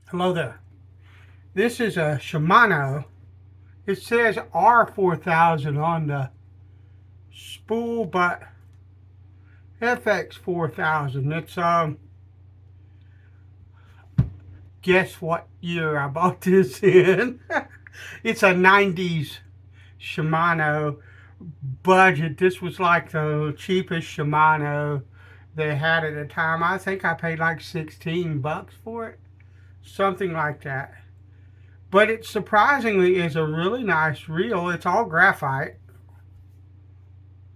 Hello there. This is a Shimano. It says R4000 on the spool, but FX4000. It's guess what year I bought this in? It's a 90s Shimano budget. This was like the cheapest Shimano they had at the time. I think I paid like 16 bucks for it, something like that. But it surprisingly is a really nice reel. It's all graphite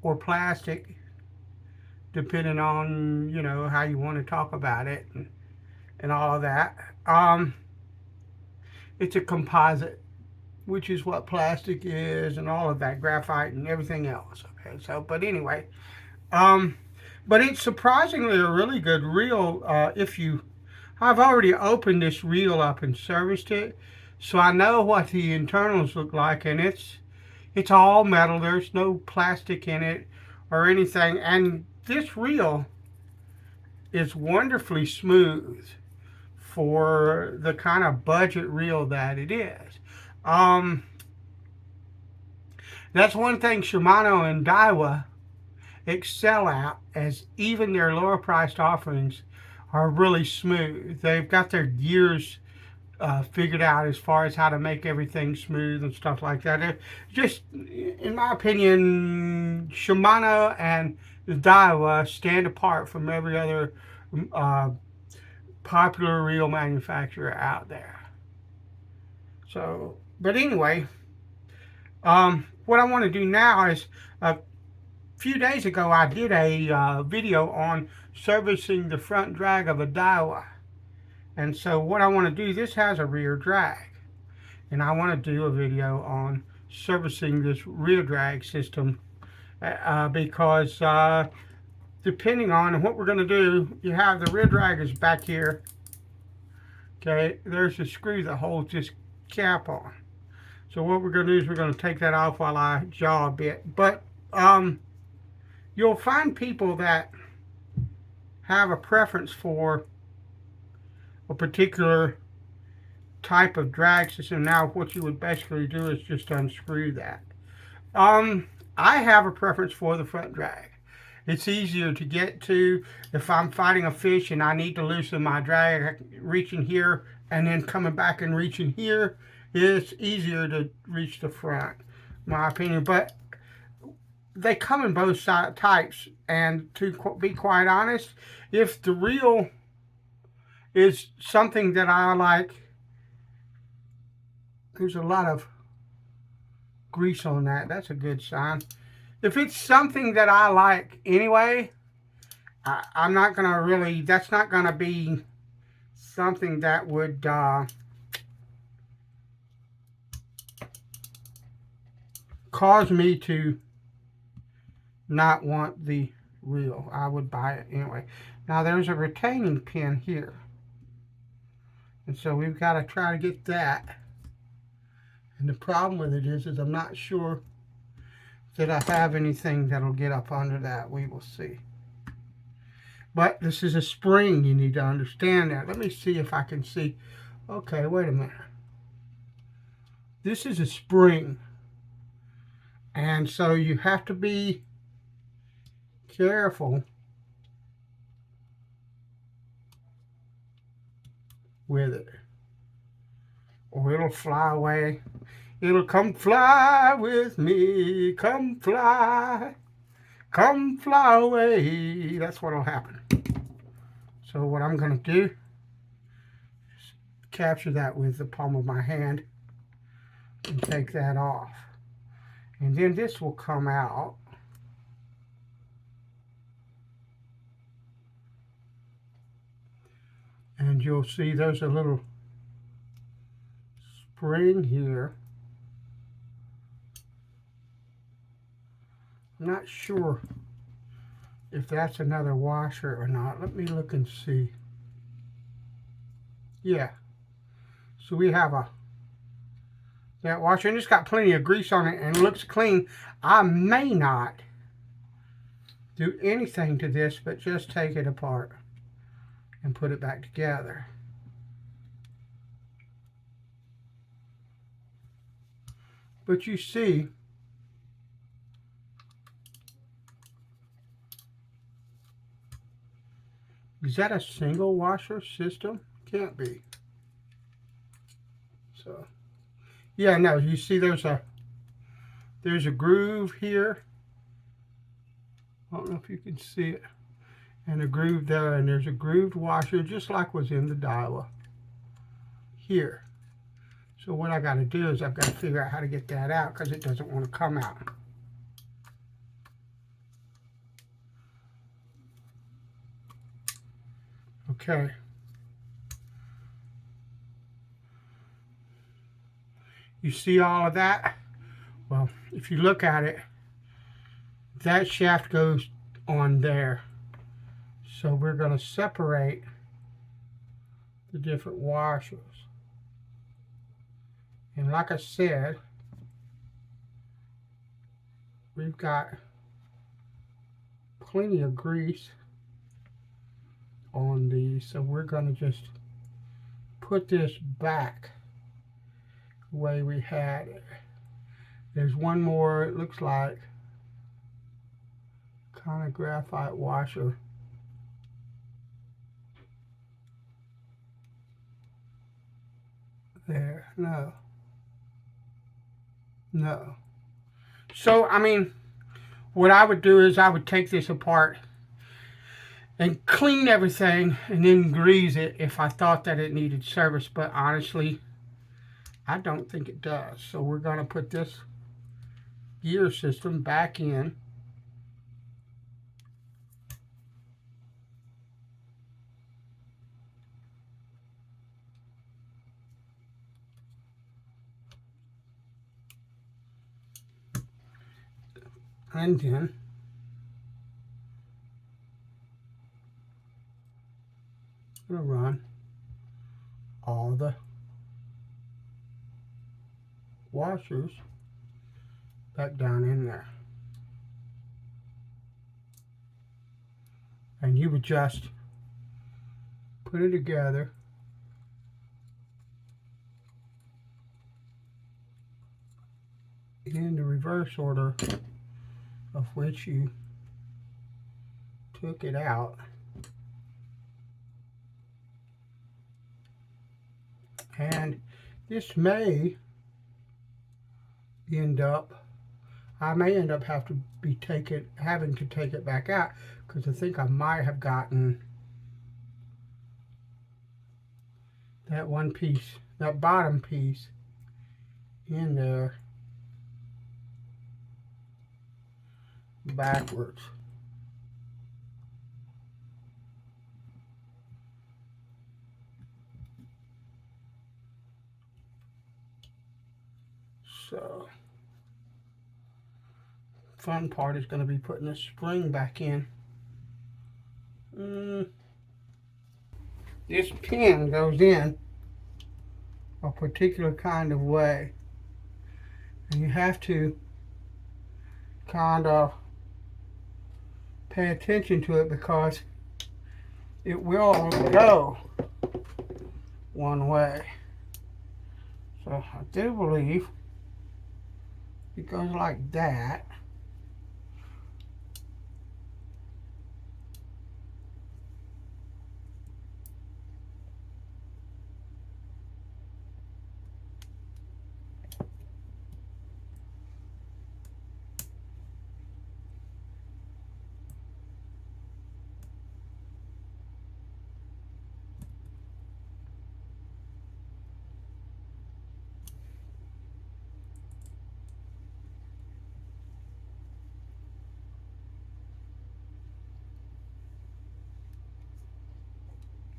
or plastic, depending on, how you want to talk about it and all of that. It's a composite, which is what plastic is and all of that, graphite and everything else. Okay, so, but anyway, um, but it's surprisingly a really good reel. I've already opened this reel up and serviced it, so I know what the internals look like, and it's all metal. There's no plastic in it or anything, and this reel is wonderfully smooth for the kind of budget reel that it is. Um, that's one thing Shimano and Daiwa excel at, as even their lower priced offerings are really smooth. They've got their gears figured out as far as how to make everything smooth and stuff like that. Just, in my opinion, Shimano and Daiwa stand apart from every other uh, popular reel manufacturer out there. So, but anyway, what I want to do now is a few days ago I did a video on servicing the front drag of a Daiwa. And so what I want to do, this has a rear drag, and I want to do a video on servicing this rear drag system because depending on what we're going to do, you have the rear drag is back here. Okay, there's a screw that holds this cap on. So what we're going to do is we're going to take that off while I jaw a bit. But you'll find people that have a preference for a particular type of drag system. Now what you would basically do is just unscrew that. I have a preference for the front drag. It's easier to get to. If I'm fighting a fish and I need to loosen my drag, reaching here and then coming back and reaching here, it's easier to reach the front, in my opinion. But they come in both types, and to be quite honest, if the reel is something that I like, there's a lot of grease on that. That's a good sign. If it's something that I like anyway, I'm not going to really, that's not going to be something that would cause me to not want the reel. I would buy it anyway. Now there's a retaining pin here, and so we've got to try to get that. And the problem with it is I'm not sure that I have anything that'll get up under that. We will see. But this is a spring. You need to understand that. Let me see if I can see. Okay, wait a minute. This is a spring. And so you have to be careful with it, or it'll fly away. It'll come fly with me, come fly away. That's what'll happen. So what I'm going to do is capture that with the palm of my hand and take that off. And then this will come out. And you'll see there's a little spring here. I'm not sure if that's another washer or not. Let me look and see. Yeah. So we have that washer, and it's got plenty of grease on it and it looks clean. I may not do anything to this but just take it apart and put it back together. But you see, is that a single washer system? Can't be. So, yeah, no, you see there's a groove here. I don't know if you can see it. And a groove there, and there's a grooved washer just like was in the Daiwa here. So what I got to do is I've got to figure out how to get that out because it doesn't want to come out. Okay. You see all of that? Well, if you look at it, that shaft goes on there. So we're going to separate the different washers. And like I said, we've got plenty of grease on these. So we're going to just put this back the way we had it. There's one more, it looks like, kind of graphite washer. There, no. No. So, I mean, what I would do is I would take this apart and clean everything and then grease it if I thought that it needed service. But honestly, I don't think it does. So we're going to put this gear system back in. And then I'm going to run all the washers back down in there. And you would just put it together in the reverse order of which you took it out. And this may end up, I may end up having to take it back out because I think I might have gotten that one piece, that bottom piece in there backwards. So, fun part is going to be putting this spring back in. This pin goes in a particular kind of way, and you have to kind of pay attention to it because it will go one way. So I do believe it goes like that.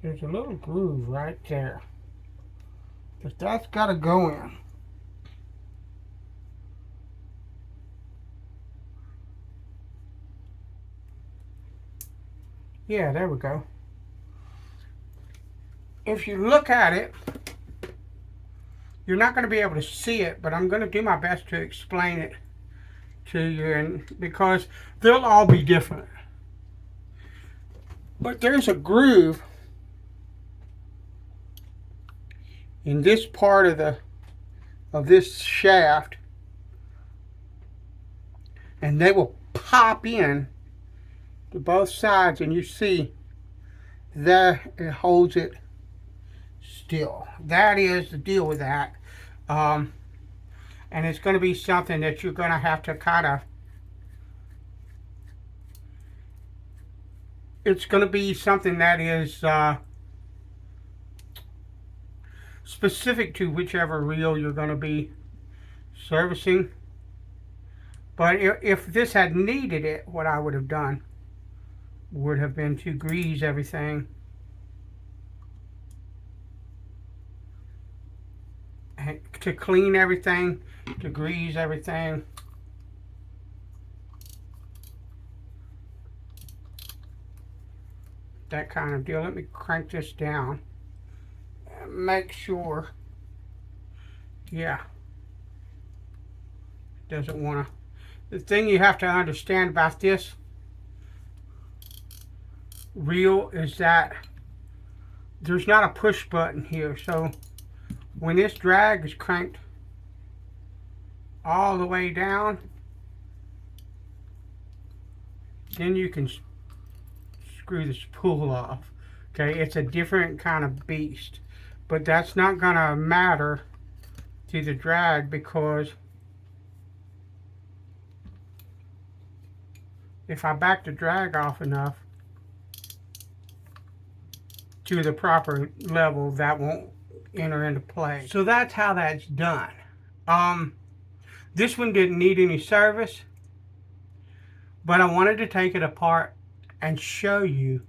There's a little groove right there, but that's got to go in. Yeah, there we go. If you look at it, you're not going to be able to see it, but I'm going to do my best to explain it to you, and because they'll all be different. But there's a groove in this part of this shaft and they will pop in to both sides, and you see there it holds it still. That is the deal with that. And it's going to be something that you're going to have to kind of, it's going to be something that is specific to whichever reel you're going to be servicing. But if this had needed it, what I would have done would have been to grease everything and to clean everything, to grease everything. That kind of deal. Let me crank this down and make sure, yeah, doesn't want to. The thing you have to understand about this reel is that there's not a push button here, so when this drag is cranked all the way down, then you can screw the spool off. Okay, it's a different kind of beast, but that's not gonna matter to the drag, because if I back the drag off enough to the proper level, that won't enter into play. So that's how that's done. This one didn't need any service, but I wanted to take it apart and show you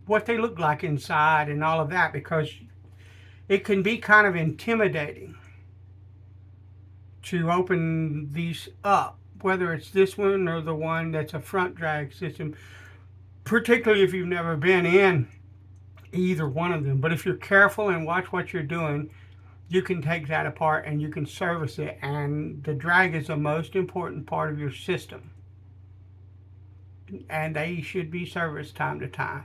what they look like inside and all of that, because it can be kind of intimidating to open these up, whether it's this one or the one that's a front drag system, particularly if you've never been in either one of them. But if you're careful and watch what you're doing, you can take that apart and you can service it, and the drag is the most important part of your system, and they should be serviced time to time.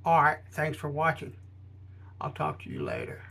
Alright, thanks for watching. I'll talk to you later.